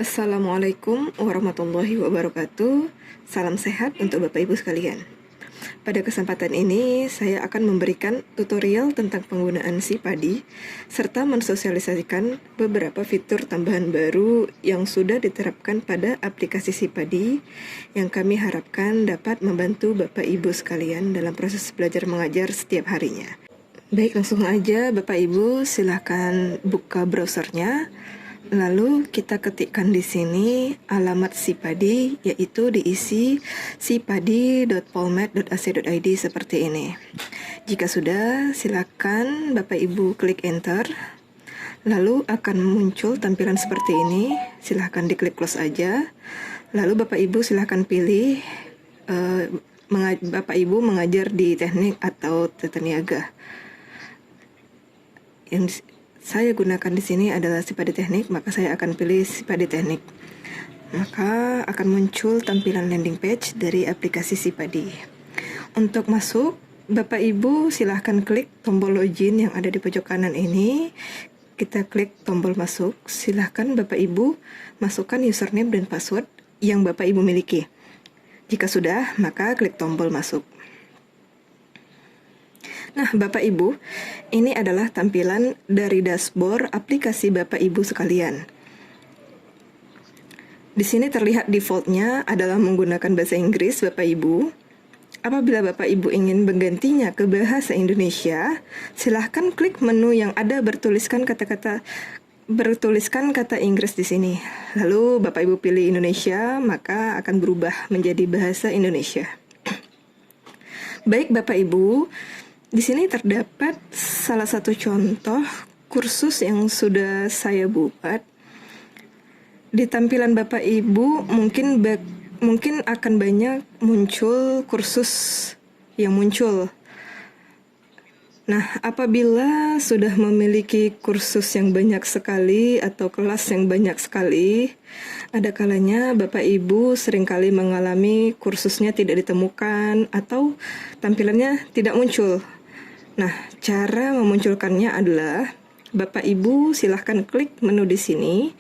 Assalamualaikum warahmatullahi wabarakatuh. Salam sehat untuk Bapak Ibu sekalian. Pada kesempatan ini, saya akan memberikan tutorial tentang penggunaan SIPADI serta mensosialisasikan beberapa fitur tambahan baru yang sudah diterapkan pada aplikasi SIPADI yang kami harapkan dapat membantu Bapak Ibu sekalian dalam proses belajar mengajar setiap harinya. Baik, langsung aja Bapak Ibu silahkan buka browsernya. Lalu kita ketikkan di sini alamat SIPADI, yaitu diisi sipadi.polmed.ac.id seperti ini. Jika sudah, silakan Bapak Ibu klik enter. Lalu akan muncul tampilan seperti ini. Silakan diklik close aja. Lalu Bapak Ibu silakan pilih Bapak Ibu mengajar di teknik atau tata niaga. Yang saya gunakan di sini adalah SIPADI teknik, maka saya akan pilih SIPADI teknik. Maka akan muncul tampilan landing page dari aplikasi SIPADI. Untuk masuk, Bapak Ibu silahkan klik tombol login yang ada di pojok kanan ini. Kita klik tombol masuk. Silahkan Bapak Ibu masukkan username dan password yang Bapak Ibu miliki. Jika sudah, maka klik tombol masuk. Nah, Bapak Ibu, ini adalah tampilan dari dashboard aplikasi Bapak Ibu sekalian. Di sini terlihat defaultnya adalah menggunakan bahasa Inggris, Bapak Ibu. Apabila Bapak Ibu ingin menggantinya ke bahasa Indonesia, silahkan klik menu yang ada bertuliskan kata Inggris di sini. Lalu Bapak Ibu pilih Indonesia, maka akan berubah menjadi bahasa Indonesia. Baik Bapak Ibu, di sini terdapat salah satu contoh kursus yang sudah saya buat. Di tampilan Bapak Ibu mungkin akan banyak muncul kursus yang muncul. Nah, apabila sudah memiliki kursus yang banyak sekali atau kelas yang banyak sekali, ada kalanya Bapak Ibu seringkali mengalami kursusnya tidak ditemukan atau tampilannya tidak muncul. Nah, cara memunculkannya adalah Bapak Ibu silahkan klik menu di sini.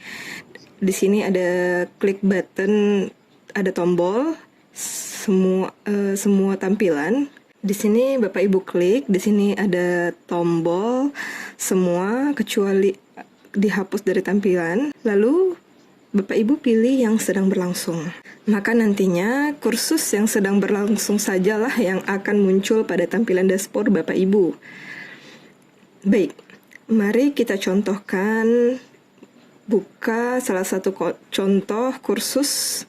Di sini ada klik button, ada tombol semua tampilan. Di sini Bapak Ibu klik, di sini ada tombol semua kecuali dihapus dari tampilan. Lalu Bapak Ibu pilih yang sedang berlangsung. Maka nantinya kursus yang sedang berlangsung sajalah yang akan muncul pada tampilan dashboard Bapak Ibu. Baik, mari kita contohkan buka salah satu contoh kursus,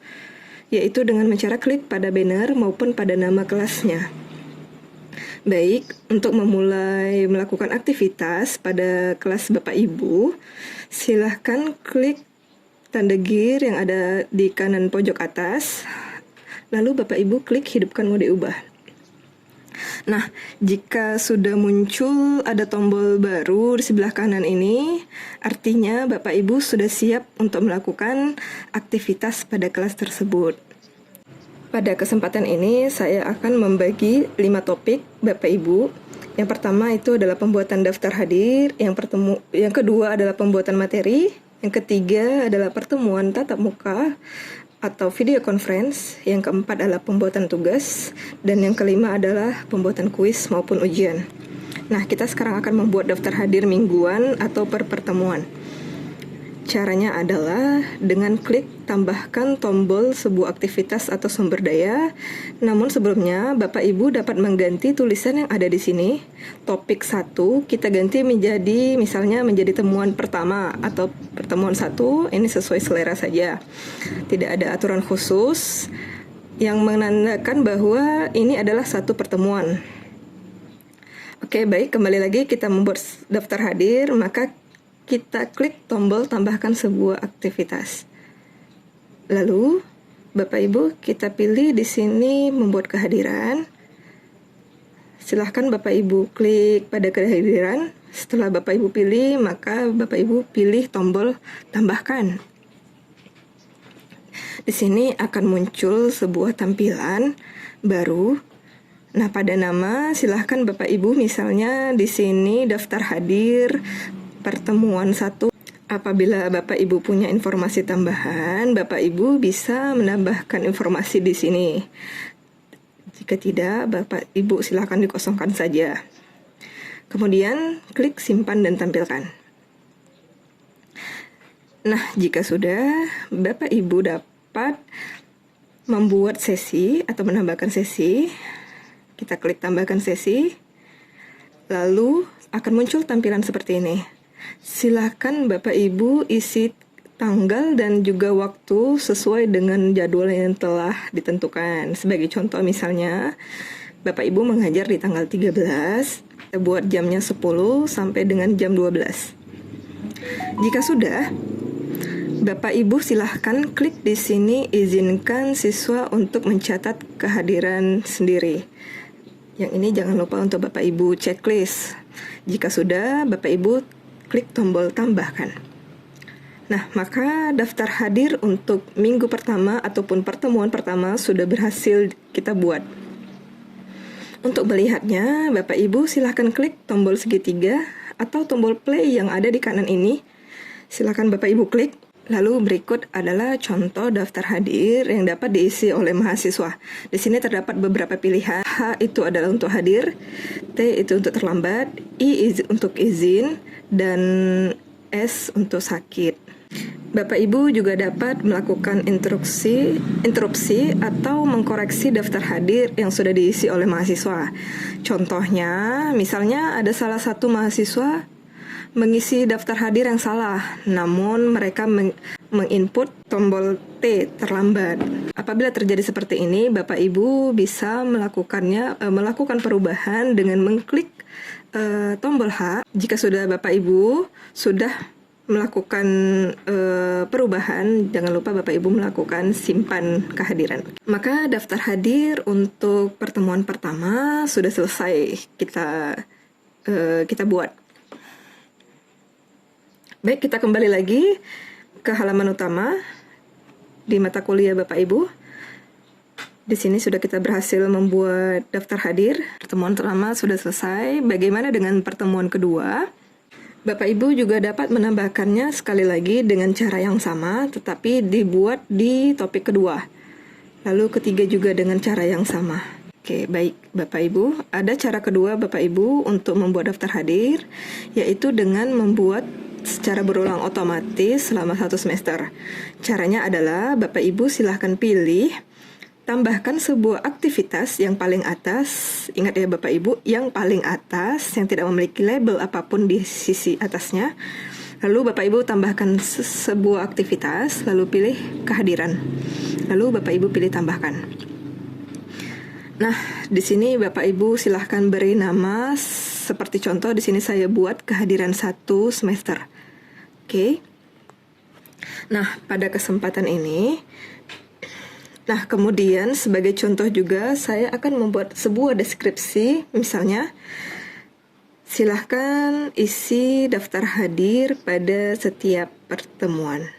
yaitu dengan cara klik pada banner maupun pada nama kelasnya. Baik, untuk memulai melakukan aktivitas pada kelas Bapak Ibu, silahkan klik tanda gear yang ada di kanan pojok atas, lalu Bapak Ibu klik hidupkan mode ubah. Nah, jika sudah muncul ada tombol baru di sebelah kanan ini, artinya Bapak Ibu sudah siap untuk melakukan aktivitas pada kelas tersebut. Pada kesempatan ini, saya akan membagi 5 topik Bapak Ibu. Yang pertama itu adalah pembuatan daftar hadir, yang kedua adalah pembuatan materi, yang ketiga adalah pertemuan tatap muka atau video conference, yang keempat adalah pembuatan tugas, dan yang kelima adalah pembuatan kuis maupun ujian. Nah, kita sekarang akan membuat daftar hadir mingguan atau per pertemuan. Caranya adalah dengan klik tambahkan tombol sebuah aktivitas atau sumber daya. Namun sebelumnya Bapak Ibu dapat mengganti tulisan yang ada di sini. Topik 1 kita ganti misalnya menjadi temuan pertama atau pertemuan 1. Ini sesuai selera saja. Tidak ada aturan khusus yang menandakan bahwa ini adalah satu pertemuan. Oke, baik, kembali lagi kita membuat daftar hadir, maka kita klik tombol tambahkan sebuah aktivitas. Lalu Bapak Ibu kita pilih di sini membuat kehadiran. Silahkan Bapak Ibu klik pada kehadiran. Setelah Bapak Ibu pilih, maka Bapak Ibu pilih tombol tambahkan. Di sini akan muncul sebuah tampilan baru. Nah, pada nama silahkan Bapak Ibu misalnya di sini daftar hadir pertemuan 1 Apabila Bapak Ibu punya informasi tambahan, Bapak Ibu bisa menambahkan informasi di sini. Jika tidak, Bapak Ibu silakan dikosongkan saja. Kemudian klik simpan dan tampilkan. Nah, jika sudah, Bapak Ibu dapat membuat sesi atau menambahkan sesi. Kita klik tambahkan sesi, lalu akan muncul tampilan seperti ini. Silakan Bapak Ibu isi tanggal dan juga waktu sesuai dengan jadwal yang telah ditentukan. Sebagai contoh misalnya, Bapak Ibu mengajar di tanggal 13, kita buat jamnya 10 sampai dengan jam 12. Jika sudah, Bapak Ibu silahkan klik di sini izinkan siswa untuk mencatat kehadiran sendiri. Yang ini jangan lupa untuk Bapak Ibu checklist. Jika sudah, Bapak Ibu klik tombol tambahkan. Nah, maka daftar hadir untuk minggu pertama ataupun pertemuan pertama sudah berhasil kita buat. Untuk melihatnya, Bapak Ibu silahkan klik tombol segitiga atau tombol play yang ada di kanan ini. Silahkan Bapak Ibu klik. Lalu berikut adalah contoh daftar hadir yang dapat diisi oleh mahasiswa. Di sini terdapat beberapa pilihan. H itu adalah untuk hadir, T itu untuk terlambat, I untuk izin, dan S untuk sakit. Bapak Ibu juga dapat melakukan interupsi atau mengkoreksi daftar hadir yang sudah diisi oleh mahasiswa. Contohnya, misalnya ada salah satu mahasiswa mengisi daftar hadir yang salah, namun mereka menginput tombol T terlambat. Apabila terjadi seperti ini, Bapak Ibu bisa melakukan perubahan dengan mengklik tombol H. Jika sudah Bapak Ibu sudah melakukan perubahan, jangan lupa Bapak Ibu melakukan simpan kehadiran. Maka daftar hadir untuk pertemuan pertama sudah selesai kita buat. Baik, kita kembali lagi ke halaman utama di mata kuliah Bapak Ibu. Di sini sudah kita berhasil membuat daftar hadir. Pertemuan pertama sudah selesai. Bagaimana dengan pertemuan kedua? Bapak Ibu juga dapat menambahkannya sekali lagi dengan cara yang sama, tetapi dibuat di topik kedua. Lalu ketiga juga dengan cara yang sama. Oke, baik Bapak Ibu. Ada cara kedua Bapak Ibu untuk membuat daftar hadir, yaitu dengan membuat secara berulang otomatis selama 1 semester. Caranya adalah Bapak Ibu silahkan pilih, tambahkan sebuah aktivitas yang paling atas. Ingat ya Bapak Ibu, yang paling atas yang tidak memiliki label apapun di sisi atasnya. Lalu Bapak Ibu tambahkan sebuah aktivitas, lalu pilih kehadiran. Lalu Bapak Ibu pilih tambahkan. Nah, di sini Bapak Ibu silahkan beri nama seperti contoh di sini saya buat kehadiran 1 semester. Oke. Nah, pada kesempatan ini, kemudian sebagai contoh juga saya akan membuat sebuah deskripsi, misalnya silahkan isi daftar hadir pada setiap pertemuan.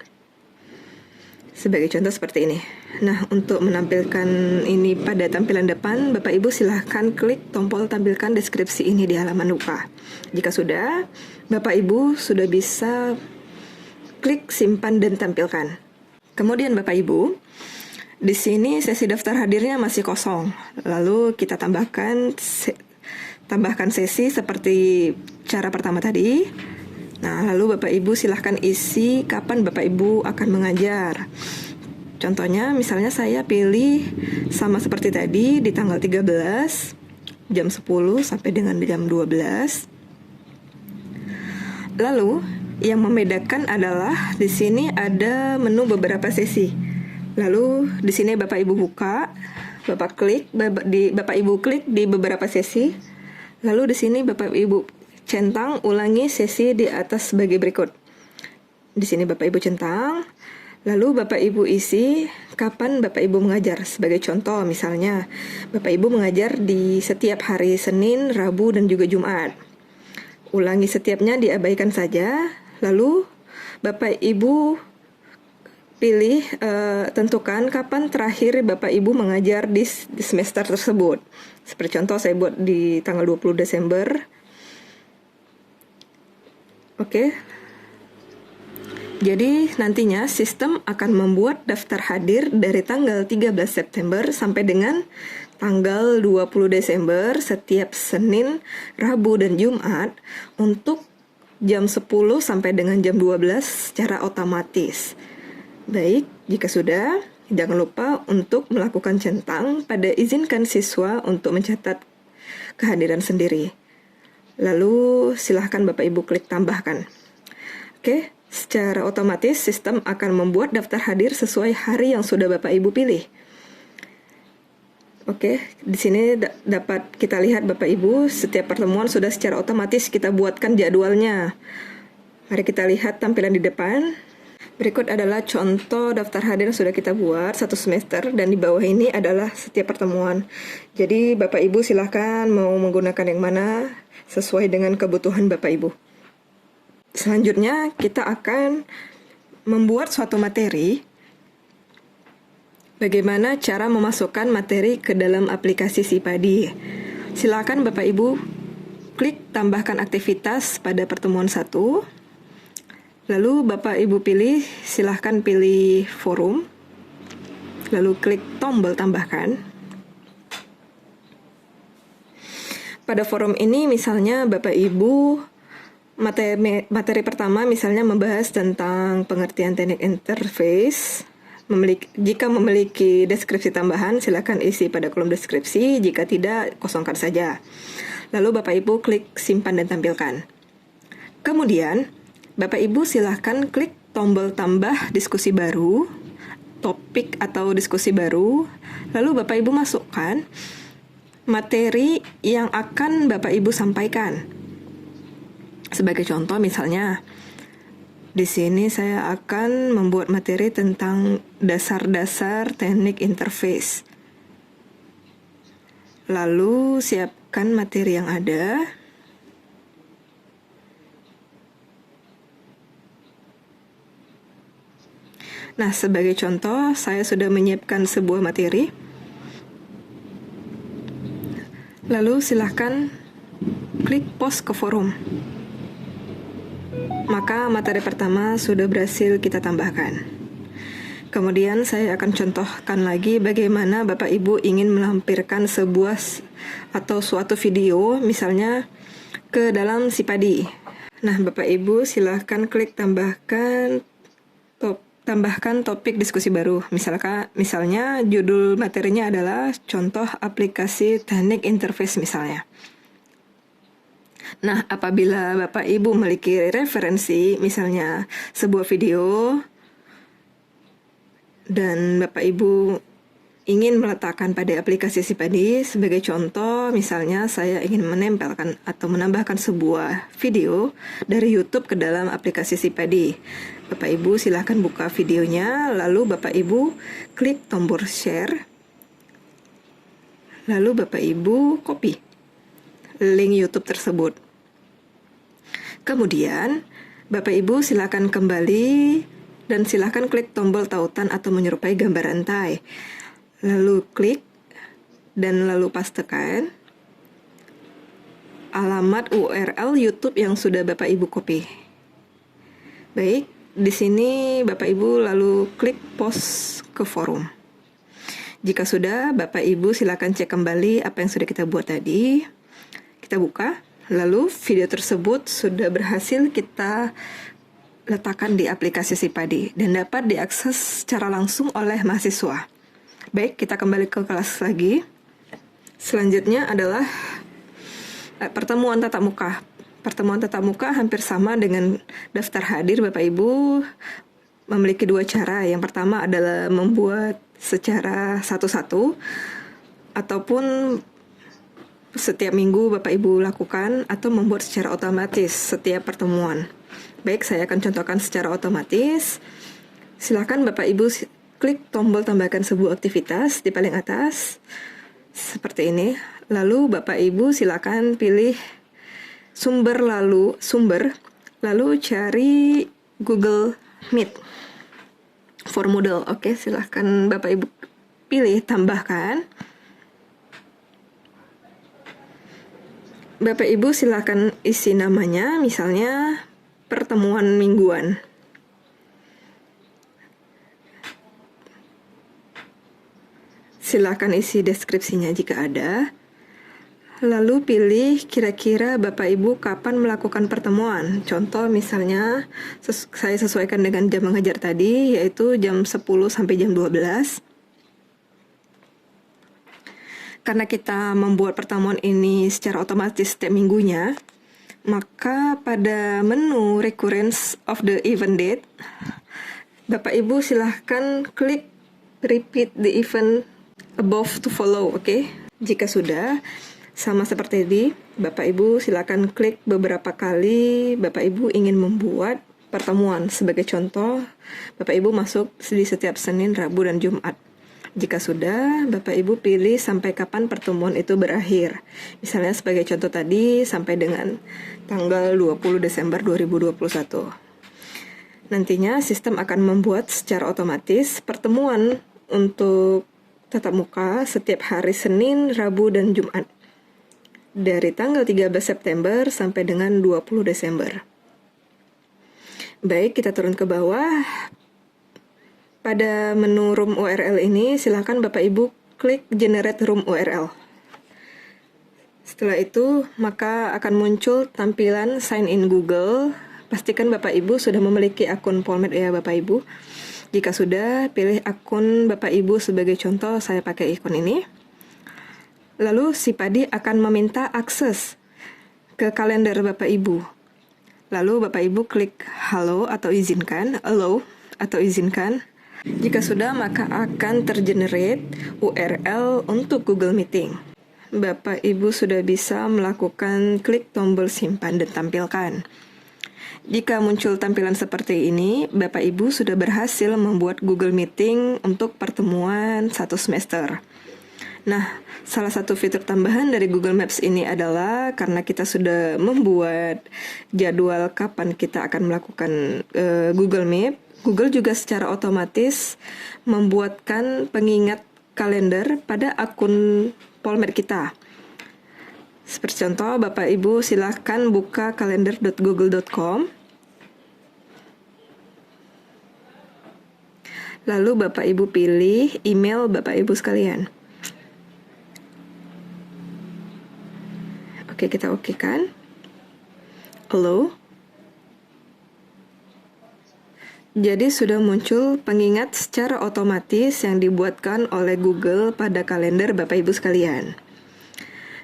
Sebagai contoh seperti ini. Nah, untuk menampilkan ini pada tampilan depan, Bapak Ibu silahkan klik tombol tampilkan deskripsi ini di halaman lupa. Jika sudah, Bapak Ibu sudah bisa klik simpan dan tampilkan. Kemudian Bapak Ibu, di sini sesi daftar hadirnya masih kosong. Lalu kita tambahkan sesi seperti cara pertama tadi. Nah, lalu Bapak Ibu silahkan isi kapan Bapak Ibu akan mengajar. Contohnya, misalnya saya pilih sama seperti tadi di tanggal 13, jam 10 sampai dengan jam 12. Lalu, yang membedakan adalah di sini ada menu beberapa sesi. Lalu di sini Bapak Ibu buka, Bapak Ibu klik di beberapa sesi. Lalu di sini Bapak Ibu centang ulangi sesi di atas sebagai berikut. Di sini Bapak Ibu centang, lalu Bapak Ibu isi kapan Bapak Ibu mengajar. Sebagai contoh misalnya, Bapak Ibu mengajar di setiap hari Senin, Rabu, dan juga Jumat. Ulangi setiapnya, diabaikan saja. Lalu Bapak Ibu pilih, tentukan kapan terakhir Bapak Ibu mengajar di semester tersebut. Seperti contoh saya buat di tanggal 20 Desember. Oke. Jadi nantinya sistem akan membuat daftar hadir dari tanggal 13 September sampai dengan tanggal 20 Desember setiap Senin, Rabu, dan Jumat untuk jam 10 sampai dengan jam 12 secara otomatis. Baik, jika sudah, jangan lupa untuk melakukan centang pada izinkan siswa untuk mencatat kehadiran sendiri. Lalu silahkan Bapak Ibu klik tambahkan. Oke, secara otomatis sistem akan membuat daftar hadir sesuai hari yang sudah Bapak Ibu pilih. Oke, di sini dapat kita lihat Bapak Ibu, setiap pertemuan sudah secara otomatis kita buatkan jadwalnya. Mari kita lihat tampilan di depan. Berikut adalah contoh daftar hadir yang sudah kita buat satu semester, dan di bawah ini adalah setiap pertemuan. Jadi Bapak Ibu silahkan mau menggunakan yang mana sesuai dengan kebutuhan Bapak Ibu. Selanjutnya kita akan membuat suatu materi. Bagaimana cara memasukkan materi ke dalam aplikasi Sipadi? Silakan Bapak Ibu klik tambahkan aktivitas pada pertemuan 1. Lalu Bapak Ibu silahkan pilih forum. Lalu klik tombol tambahkan. Pada forum ini misalnya Bapak Ibu materi pertama misalnya membahas tentang pengertian teknik interface. Jika memiliki deskripsi tambahan, silakan isi pada kolom deskripsi. Jika tidak, kosongkan saja. Lalu Bapak Ibu klik simpan dan tampilkan. Kemudian, Bapak Ibu silahkan klik tombol tambah diskusi baru, topik atau diskusi baru. Lalu Bapak Ibu masukkan materi yang akan Bapak Ibu sampaikan. Sebagai contoh misalnya, di sini saya akan membuat materi tentang dasar-dasar teknik interface. Lalu siapkan materi yang ada. Nah, sebagai contoh, saya sudah menyiapkan sebuah materi. Lalu silahkan klik post ke forum. Maka materi pertama sudah berhasil kita tambahkan. Kemudian saya akan contohkan lagi bagaimana Bapak Ibu ingin melampirkan sebuah atau suatu video misalnya ke dalam Sipadi. Nah, Bapak Ibu silahkan klik tambahkan topik diskusi baru. Misalnya judul materinya adalah contoh aplikasi teknik interface misalnya. Nah, apabila Bapak Ibu memiliki referensi, misalnya sebuah video, dan Bapak Ibu ingin meletakkan pada aplikasi Sipadi, sebagai contoh, misalnya saya ingin menempelkan atau menambahkan sebuah video dari YouTube ke dalam aplikasi Sipadi. Bapak Ibu silahkan buka videonya, lalu Bapak Ibu klik tombol share, lalu Bapak Ibu copy link YouTube tersebut. Kemudian, Bapak Ibu silakan kembali dan silakan klik tombol tautan atau menyerupai gambar rantai. Lalu klik dan lalu pastekan alamat URL YouTube yang sudah Bapak Ibu copy. Baik, di sini Bapak Ibu lalu klik post ke forum. Jika sudah, Bapak Ibu silakan cek kembali apa yang sudah kita buat tadi. Kita buka, lalu video tersebut sudah berhasil kita letakkan di aplikasi Sipadi dan dapat diakses secara langsung oleh mahasiswa. Baik, kita kembali ke kelas lagi. Selanjutnya adalah pertemuan tatap muka. Pertemuan tatap muka hampir sama dengan daftar hadir. Bapak Ibu memiliki dua cara. Yang pertama adalah membuat secara satu-satu, ataupun setiap minggu Bapak Ibu lakukan, atau membuat secara otomatis setiap pertemuan. Baik, saya akan contohkan secara otomatis. Silakan Bapak Ibu klik tombol tambahkan sebuah aktivitas di paling atas seperti ini. Lalu Bapak Ibu silakan pilih sumber, lalu cari Google Meet for Moodle. Oke, silakan Bapak Ibu pilih tambahkan. Bapak Ibu silakan isi namanya, misalnya pertemuan mingguan. silakan isi deskripsinya jika ada. Lalu pilih kira-kira Bapak Ibu kapan melakukan pertemuan. Contoh misalnya saya sesuaikan dengan jam mengajar tadi, yaitu jam 10 sampai jam 12. Karena kita membuat pertemuan ini secara otomatis setiap minggunya, maka pada menu Recurrence of the Event Date, Bapak Ibu silahkan klik Repeat the event above to follow, oke? Jika sudah, sama seperti tadi, Bapak Ibu silakan klik beberapa kali Bapak Ibu ingin membuat pertemuan. Sebagai contoh, Bapak Ibu masuk di setiap Senin, Rabu, dan Jumat. Jika sudah, Bapak Ibu pilih sampai kapan pertemuan itu berakhir. Misalnya sebagai contoh tadi, sampai dengan tanggal 20 Desember 2021. Nantinya sistem akan membuat secara otomatis pertemuan untuk tatap muka setiap hari Senin, Rabu, dan Jumat. Dari tanggal 13 September sampai dengan 20 Desember. Baik, kita turun ke bawah. Pada menu Room URL ini, silakan Bapak Ibu klik Generate Room URL. Setelah itu, maka akan muncul tampilan Sign in Google. Pastikan Bapak Ibu sudah memiliki akun Polmed ya Bapak Ibu. Jika sudah, pilih akun Bapak Ibu sebagai contoh, saya pakai ikon ini. Lalu si Padi akan meminta akses ke kalender Bapak Ibu. Lalu Bapak Ibu klik Halo atau izinkan, Allow atau izinkan. Jika sudah, maka akan tergenerate URL untuk Google Meeting. Bapak Ibu sudah bisa melakukan klik tombol simpan dan tampilkan. Jika muncul tampilan seperti ini, Bapak Ibu sudah berhasil membuat Google Meeting untuk pertemuan 1 semester. Nah, salah satu fitur tambahan dari Google Maps ini adalah karena kita sudah membuat jadwal kapan kita akan melakukan Google Map, Google juga secara otomatis membuatkan pengingat kalender pada akun Polmed kita. Seperti contoh, Bapak Ibu silahkan buka kalender.google.com. Lalu Bapak Ibu pilih email Bapak Ibu sekalian. Oke, kita okekan. Halo. Jadi sudah muncul pengingat secara otomatis yang dibuatkan oleh Google pada kalender Bapak Ibu sekalian.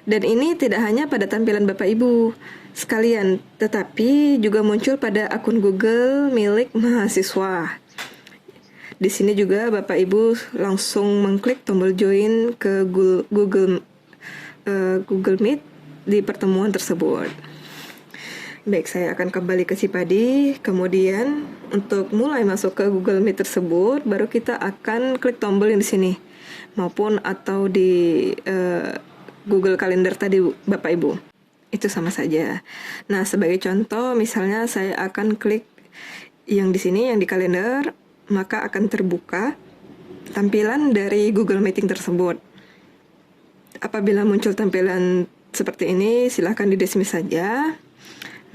Dan ini tidak hanya pada tampilan Bapak Ibu sekalian, tetapi juga muncul pada akun Google milik mahasiswa. Di sini juga Bapak Ibu langsung mengklik tombol join ke Google Meet di pertemuan tersebut. Baik, saya akan kembali ke si Padi. Kemudian untuk mulai masuk ke Google Meet tersebut, baru kita akan klik tombol yang di sini, maupun atau di Google Calendar tadi Bapak Ibu. Itu sama saja. Nah, sebagai contoh, misalnya saya akan klik yang di sini, yang di kalender, maka akan terbuka tampilan dari Google Meeting tersebut. Apabila muncul tampilan seperti ini, silahkan di-dismiss saja.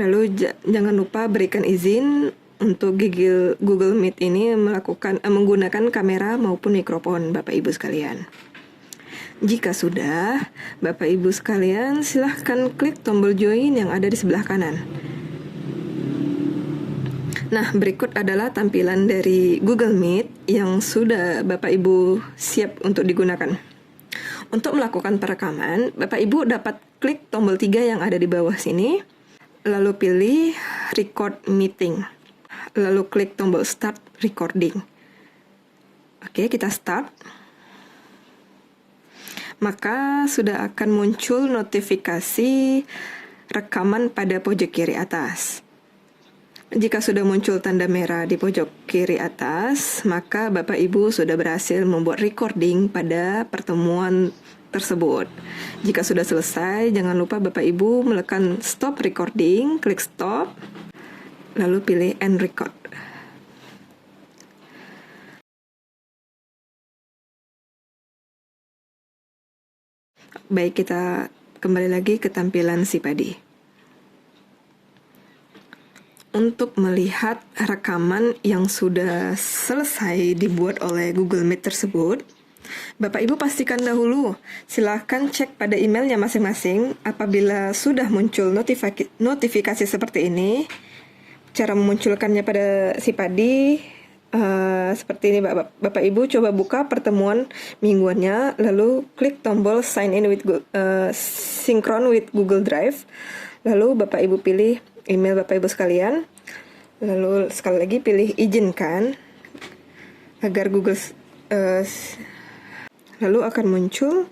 Lalu jangan lupa berikan izin untuk Google Meet ini menggunakan kamera maupun mikrofon Bapak Ibu sekalian. Jika sudah, Bapak Ibu sekalian silahkan klik tombol join yang ada di sebelah kanan. Nah, berikut adalah tampilan dari Google Meet yang sudah Bapak Ibu siap untuk digunakan. Untuk melakukan perekaman, Bapak Ibu dapat klik tombol 3 yang ada di bawah sini, lalu pilih Record Meeting, lalu klik tombol Start Recording. Oke, kita start. Maka sudah akan muncul notifikasi rekaman pada pojok kiri atas. Jika sudah muncul tanda merah di pojok kiri atas, maka Bapak Ibu sudah berhasil membuat recording pada pertemuan tersebut. Jika sudah selesai, jangan lupa Bapak Ibu menekan stop recording, klik stop, lalu pilih end record. Baik, kita kembali lagi ke tampilan si Padi. Untuk melihat rekaman yang sudah selesai dibuat oleh Google Meet tersebut, Bapak Ibu pastikan dahulu, silakan cek pada emailnya masing-masing. Apabila sudah muncul notifikasi seperti ini, cara memunculkannya pada si Padi seperti ini. Bapak Ibu coba buka pertemuan mingguannya, lalu klik tombol sign in with synchron with Google Drive, lalu Bapak Ibu pilih email Bapak Ibu sekalian, lalu sekali lagi pilih izinkan agar Google lalu akan muncul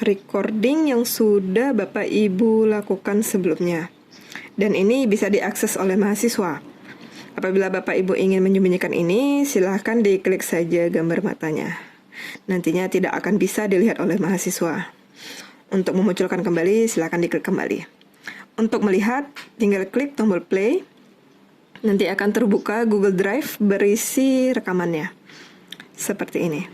recording yang sudah Bapak Ibu lakukan sebelumnya. Dan ini bisa diakses oleh mahasiswa. Apabila Bapak Ibu ingin menyembunyikan ini, silahkan diklik saja gambar matanya. Nantinya tidak akan bisa dilihat oleh mahasiswa. Untuk memunculkan kembali, silahkan diklik kembali. Untuk melihat, tinggal klik tombol play. Nanti akan terbuka Google Drive berisi rekamannya. Seperti ini.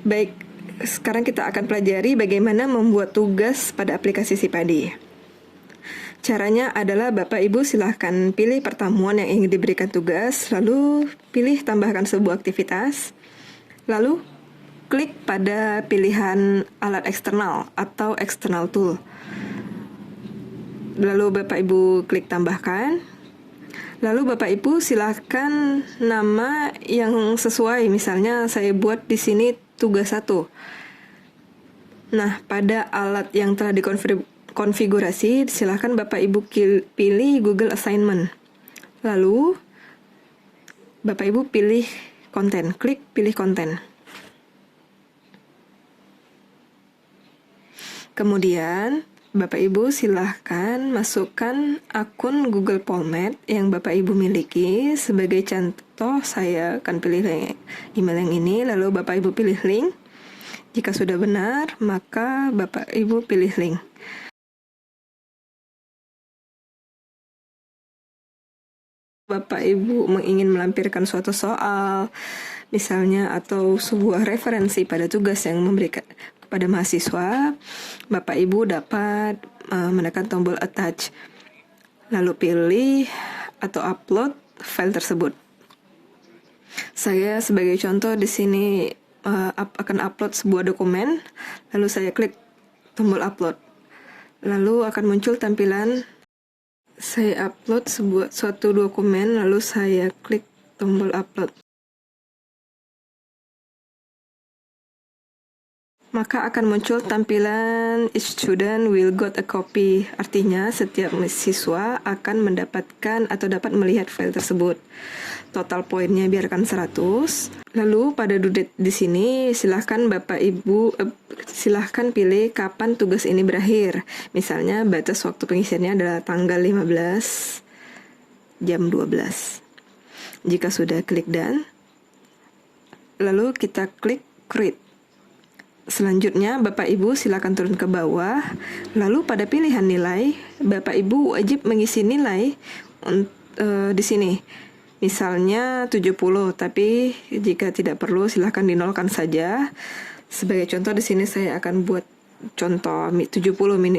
Baik, sekarang kita akan pelajari bagaimana membuat tugas pada aplikasi Sipadi. Caranya adalah Bapak Ibu silahkan pilih pertemuan yang ingin diberikan tugas, lalu pilih tambahkan sebuah aktivitas, lalu klik pada pilihan alat eksternal atau external tool. Lalu Bapak Ibu klik tambahkan. Lalu Bapak Ibu silahkan nama yang sesuai. Misalnya saya buat di sini tugas 1. Nah, pada alat yang telah dikonfigurasi, silahkan Bapak Ibu pilih Google Assignment. Lalu Bapak Ibu pilih konten, klik pilih konten. Kemudian Bapak Ibu silahkan masukkan akun Google Format yang Bapak Ibu miliki. Sebagai contoh, saya akan pilih email yang ini, lalu Bapak Ibu pilih link. Jika sudah benar, maka Bapak Ibu pilih link. Bapak Ibu ingin melampirkan suatu soal, misalnya, atau sebuah referensi pada tugas yang memberikan kepada mahasiswa, Bapak Ibu dapat menekan tombol attach, lalu pilih atau upload file tersebut. Saya sebagai contoh di sini akan upload sebuah dokumen, lalu saya klik tombol upload, lalu akan muncul tampilan saya upload suatu dokumen, lalu saya klik tombol upload. Maka akan muncul tampilan each student will got a copy. Artinya setiap siswa akan mendapatkan atau dapat melihat file tersebut. Total poinnya biarkan 100. Lalu pada due date di sini silahkan Bapak Ibu silahkan pilih kapan tugas ini berakhir. Misalnya batas waktu pengisiannya adalah tanggal 15 jam 12. Jika sudah klik done, lalu kita klik create. Selanjutnya, Bapak Ibu silakan turun ke bawah, lalu pada pilihan nilai, Bapak Ibu wajib mengisi nilai di sini. Misalnya 70, tapi jika tidak perlu silakan dinolkan saja. Sebagai contoh di sini saya akan buat contoh 70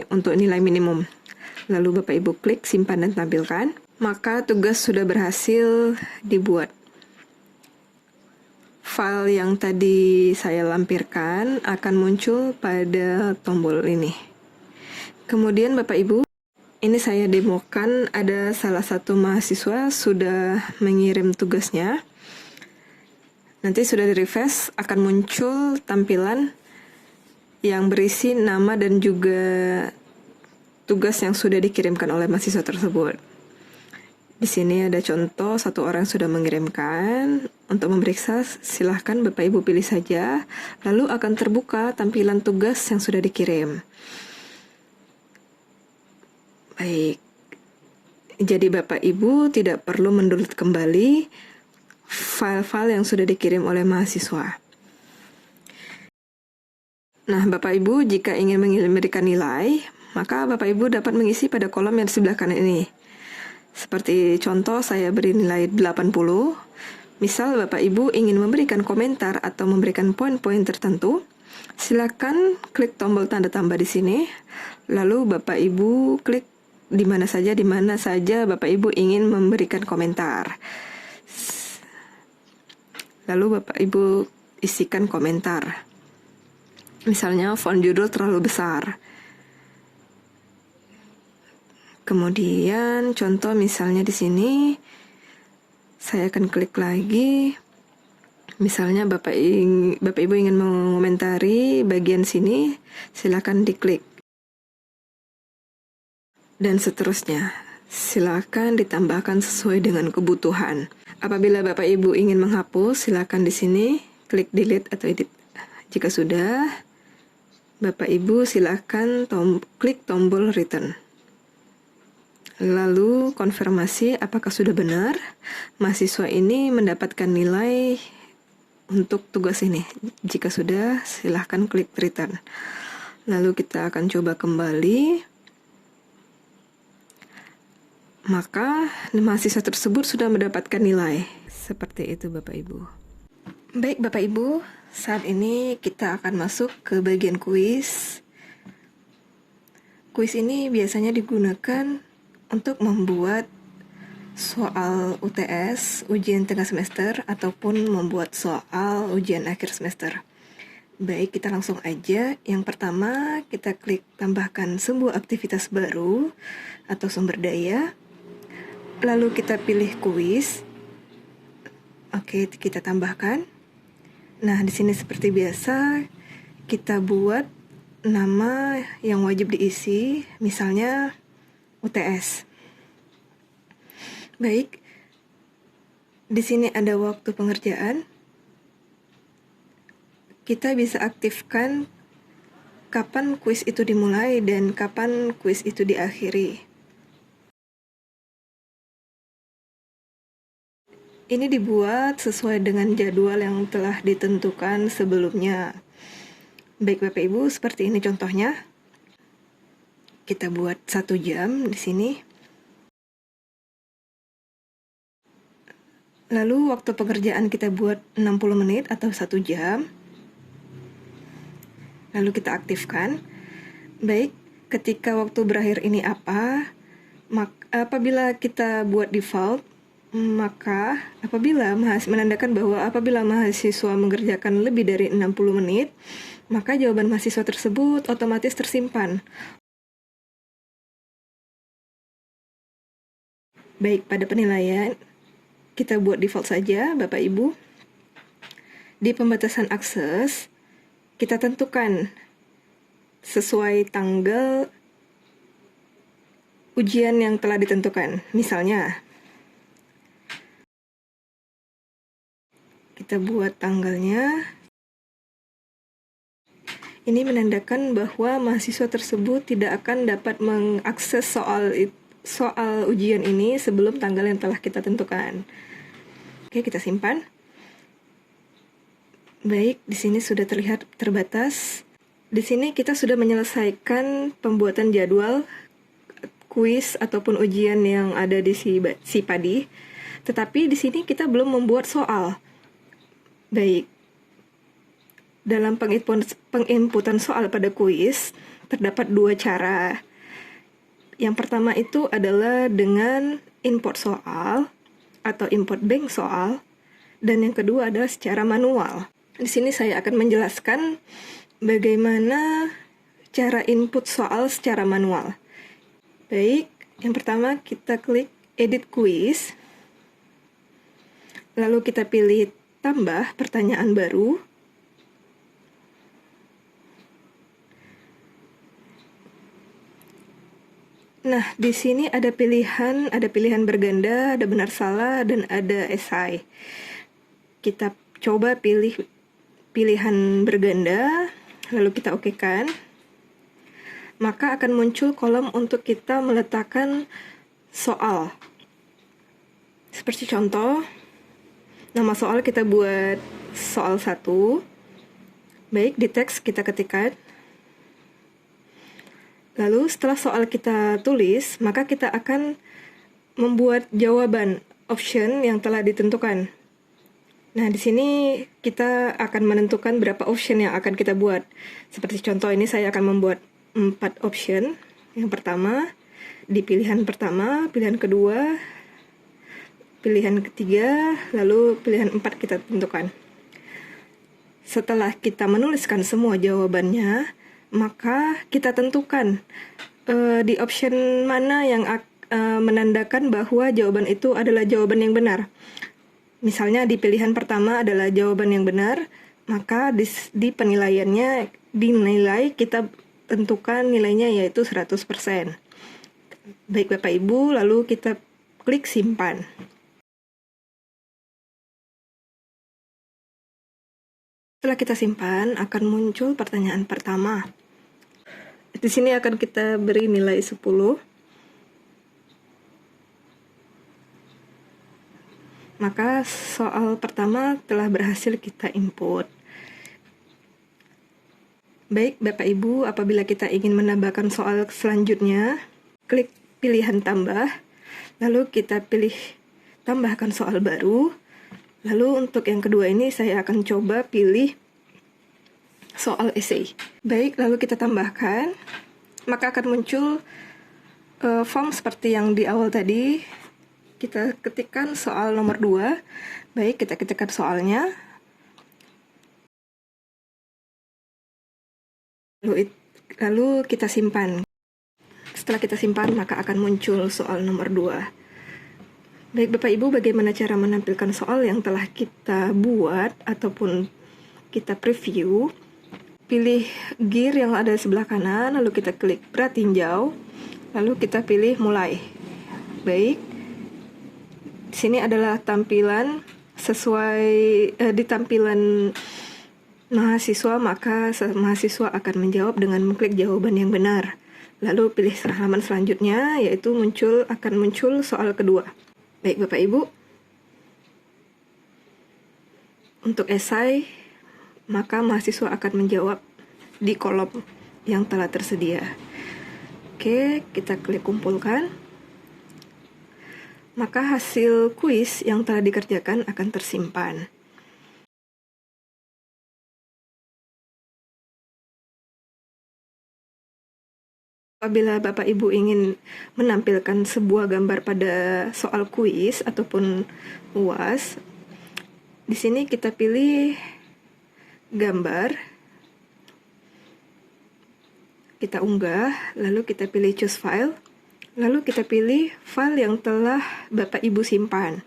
untuk nilai minimum. Lalu Bapak Ibu klik simpan dan tampilkan, maka tugas sudah berhasil dibuat. File yang tadi saya lampirkan akan muncul pada tombol ini. Kemudian Bapak Ibu, ini saya demokan ada salah satu mahasiswa sudah mengirim tugasnya. Nanti sudah di-refresh akan muncul tampilan yang berisi nama dan juga tugas yang sudah dikirimkan oleh mahasiswa tersebut. Di sini ada contoh satu orang sudah mengirimkan. Untuk memeriksa, silahkan Bapak Ibu pilih saja. Lalu akan terbuka tampilan tugas yang sudah dikirim. Baik. Jadi Bapak Ibu tidak perlu mendownload kembali file-file yang sudah dikirim oleh mahasiswa. Nah, Bapak Ibu jika ingin memberikan nilai, maka Bapak Ibu dapat mengisi pada kolom yang di sebelah kanan ini. Seperti contoh saya beri nilai 80. Misal Bapak Ibu ingin memberikan komentar atau memberikan poin-poin tertentu, silakan klik tombol tanda tambah di sini. Lalu Bapak Ibu klik di mana saja Bapak Ibu ingin memberikan komentar. Lalu Bapak Ibu isikan komentar. Misalnya font judul terlalu besar. Kemudian contoh misalnya di sini saya akan klik lagi. Misalnya Bapak Ibu ingin mengomentari bagian sini, silakan diklik. Dan seterusnya, silakan ditambahkan sesuai dengan kebutuhan. Apabila Bapak Ibu ingin menghapus, silakan di sini klik delete atau edit. Jika sudah, Bapak Ibu silakan klik tombol return. Lalu konfirmasi apakah sudah benar mahasiswa ini mendapatkan nilai untuk tugas ini. Jika sudah, silahkan klik return. Lalu kita akan coba kembali. Maka mahasiswa tersebut sudah mendapatkan nilai. Seperti itu Bapak Ibu. Baik Bapak Ibu, saat ini kita akan masuk ke bagian kuis. Kuis ini biasanya digunakan untuk membuat soal UTS, ujian tengah semester, ataupun membuat soal ujian akhir semester. Baik, kita langsung aja. Yang pertama, kita klik tambahkan sebuah aktivitas baru atau sumber daya. Lalu kita pilih kuis. Oke, kita tambahkan. Nah, di sini seperti biasa, kita buat nama yang wajib diisi, misalnya UTS. Baik, di sini ada waktu pengerjaan. Kita bisa aktifkan kapan kuis itu dimulai dan kapan kuis itu diakhiri. Ini dibuat sesuai dengan jadwal yang telah ditentukan sebelumnya. Baik Bapak Ibu, seperti ini contohnya. Kita buat 1 jam di sini. Lalu waktu pekerjaan kita buat 60 menit atau 1 jam. Lalu kita aktifkan. Baik, ketika waktu berakhir ini apa? Apabila kita buat default, maka menandakan bahwa apabila mahasiswa mengerjakan lebih dari 60 menit, maka jawaban mahasiswa tersebut otomatis tersimpan. Baik, pada penilaian, kita buat default saja, Bapak Ibu. Di pembatasan akses, kita tentukan sesuai tanggal ujian yang telah ditentukan. Misalnya, kita buat tanggalnya. Ini menandakan bahwa mahasiswa tersebut tidak akan dapat mengakses soal ujian ini sebelum tanggal yang telah kita tentukan. Oke, kita simpan. Baik, di sini sudah terlihat terbatas. Di sini kita sudah menyelesaikan pembuatan jadwal kuis ataupun ujian yang ada di si Padi. Tetapi di sini kita belum membuat soal. Baik, dalam penginputan soal pada kuis, terdapat 2 cara. Yang pertama itu adalah dengan import soal atau import bank soal, dan yang kedua adalah secara manual. Di sini saya akan menjelaskan bagaimana cara input soal secara manual. Baik, yang pertama kita klik edit quiz, lalu kita pilih tambah pertanyaan baru. Nah, di sini ada pilihan berganda, ada benar salah, dan ada esai. Kita coba pilih pilihan berganda, lalu kita okekan. Maka akan muncul kolom untuk kita meletakkan soal. Seperti contoh, nama soal kita buat soal 1. Baik, di teks kita ketikkan. Lalu setelah soal kita tulis, maka kita akan membuat jawaban option yang telah ditentukan. Nah, di sini kita akan menentukan berapa option yang akan kita buat. Seperti contoh ini saya akan membuat 4 option. Yang pertama, di pilihan pertama, pilihan kedua, pilihan ketiga, lalu pilihan 4 kita tentukan. Setelah kita menuliskan semua jawabannya, maka kita tentukan di option mana yang menandakan bahwa jawaban itu adalah jawaban yang benar. Misalnya di pilihan pertama adalah jawaban yang benar, maka di penilaiannya dinilai kita tentukan nilainya yaitu 100%. Baik Bapak Ibu, lalu kita klik simpan. Setelah kita simpan, akan muncul pertanyaan pertama. Di sini akan kita beri nilai 10. Maka soal pertama telah berhasil kita input. Baik Bapak Ibu, apabila kita ingin menambahkan soal selanjutnya, klik pilihan tambah, lalu kita pilih tambahkan soal baru. Lalu untuk yang kedua ini saya akan coba pilih soal esai. Baik, lalu kita tambahkan, maka akan muncul form seperti yang di awal tadi. Kita ketikkan soal nomor 2. Baik, kita ketikkan soalnya. Lalu kita simpan. Setelah kita simpan, maka akan muncul soal nomor 2. Baik Bapak Ibu, bagaimana cara menampilkan soal yang telah kita buat ataupun kita preview? Pilih gear yang ada di sebelah kanan, lalu kita klik berat tinjau, lalu kita pilih mulai. Baik, di sini adalah tampilan sesuai di tampilan mahasiswa, maka mahasiswa akan menjawab dengan mengklik jawaban yang benar. Lalu pilih halaman selanjutnya, yaitu akan muncul soal kedua. Baik Bapak Ibu, untuk esai, maka mahasiswa akan menjawab di kolom yang telah tersedia. Oke, kita klik kumpulkan. Maka hasil kuis yang telah dikerjakan akan tersimpan. Apabila Bapak Ibu ingin menampilkan sebuah gambar pada soal kuis ataupun UAS, di sini kita pilih gambar, kita unggah, lalu kita pilih choose file, lalu kita pilih file yang telah Bapak Ibu simpan.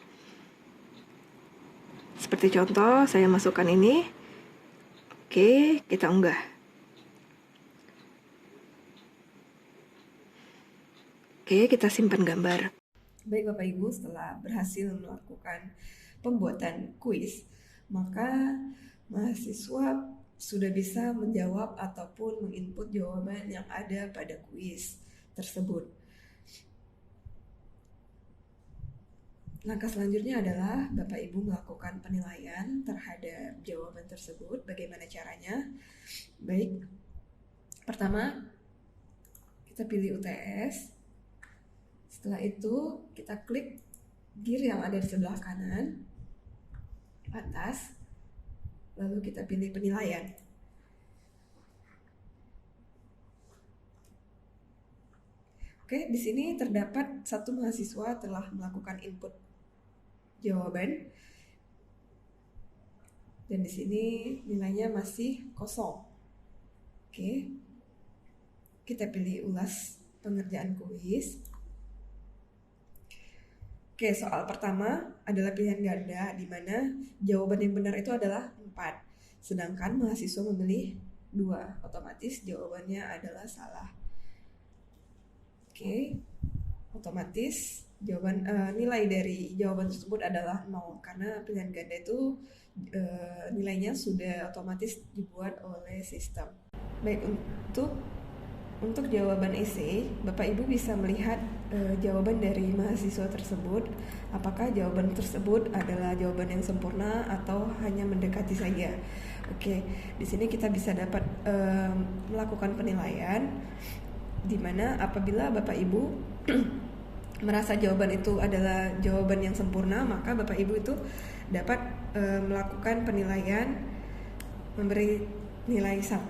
Seperti contoh, saya masukkan ini. Oke, kita unggah. Oke, kita simpan gambar. Baik Bapak Ibu, setelah berhasil melakukan pembuatan kuis, maka mahasiswa sudah bisa menjawab ataupun menginput jawaban yang ada pada kuis tersebut. Langkah selanjutnya adalah Bapak Ibu melakukan penilaian terhadap jawaban tersebut. Bagaimana caranya? Baik, pertama kita pilih UTS. Setelah itu kita klik gear yang ada di sebelah kanan atas, lalu kita pilih penilaian. Oke, di sini terdapat satu mahasiswa telah melakukan input jawaban, dan di sini nilainya masih kosong. Oke, kita pilih ulas pengerjaan kuis. Oke, soal pertama adalah pilihan ganda, di mana jawaban yang benar itu adalah 4. Sedangkan mahasiswa memilih 2, otomatis jawabannya adalah salah. Oke, otomatis nilai dari jawaban tersebut adalah 0, karena pilihan ganda itu nilainya sudah otomatis dibuat oleh sistem. Baik, untuk jawaban esai, Bapak Ibu bisa melihat jawaban dari mahasiswa tersebut, apakah jawaban tersebut adalah jawaban yang sempurna atau hanya mendekati saja. Oke, di sini kita bisa dapat melakukan penilaian, di mana apabila Bapak Ibu merasa jawaban itu adalah jawaban yang sempurna, maka Bapak Ibu itu dapat melakukan penilaian memberi nilai 1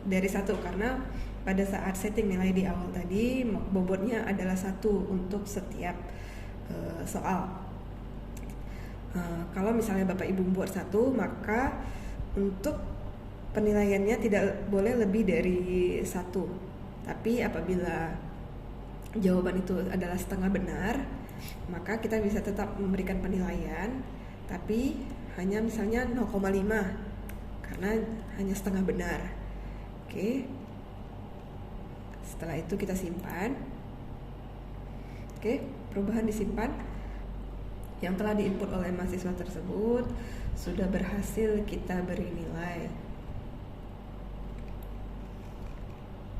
dari 1, karena pada saat setting nilai di awal tadi bobotnya adalah 1 untuk setiap soal. Kalau misalnya Bapak Ibu buat 1, maka untuk penilaiannya tidak boleh lebih dari 1. Tapi apabila jawaban itu adalah setengah benar, maka kita bisa tetap memberikan penilaian, tapi hanya misalnya 0,5 karena hanya setengah benar. Oke. Setelah itu kita simpan. Oke, perubahan disimpan. Yang telah diinput oleh mahasiswa tersebut sudah berhasil kita beri nilai.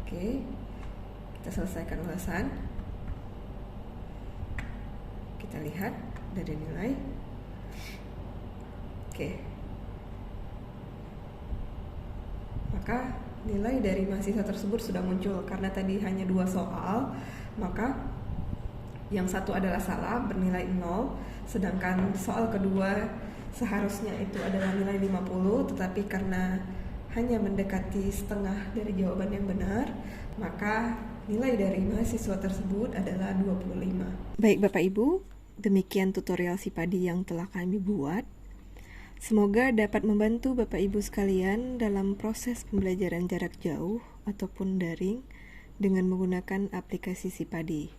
Oke, kita selesaikan ulasan. Kita lihat dari nilai. Oke. Maka nilai dari mahasiswa tersebut sudah muncul. Karena tadi hanya 2 soal, maka yang satu adalah salah, bernilai 0, sedangkan soal kedua seharusnya itu adalah nilai 50, tetapi karena hanya mendekati setengah dari jawaban yang benar, maka nilai dari mahasiswa tersebut adalah 25. Baik Bapak Ibu, demikian tutorial Sipadi yang telah kami buat. Semoga dapat membantu Bapak Ibu sekalian dalam proses pembelajaran jarak jauh ataupun daring dengan menggunakan aplikasi Sipadi.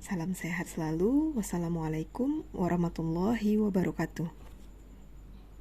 Salam sehat selalu. Wassalamualaikum warahmatullahi wabarakatuh.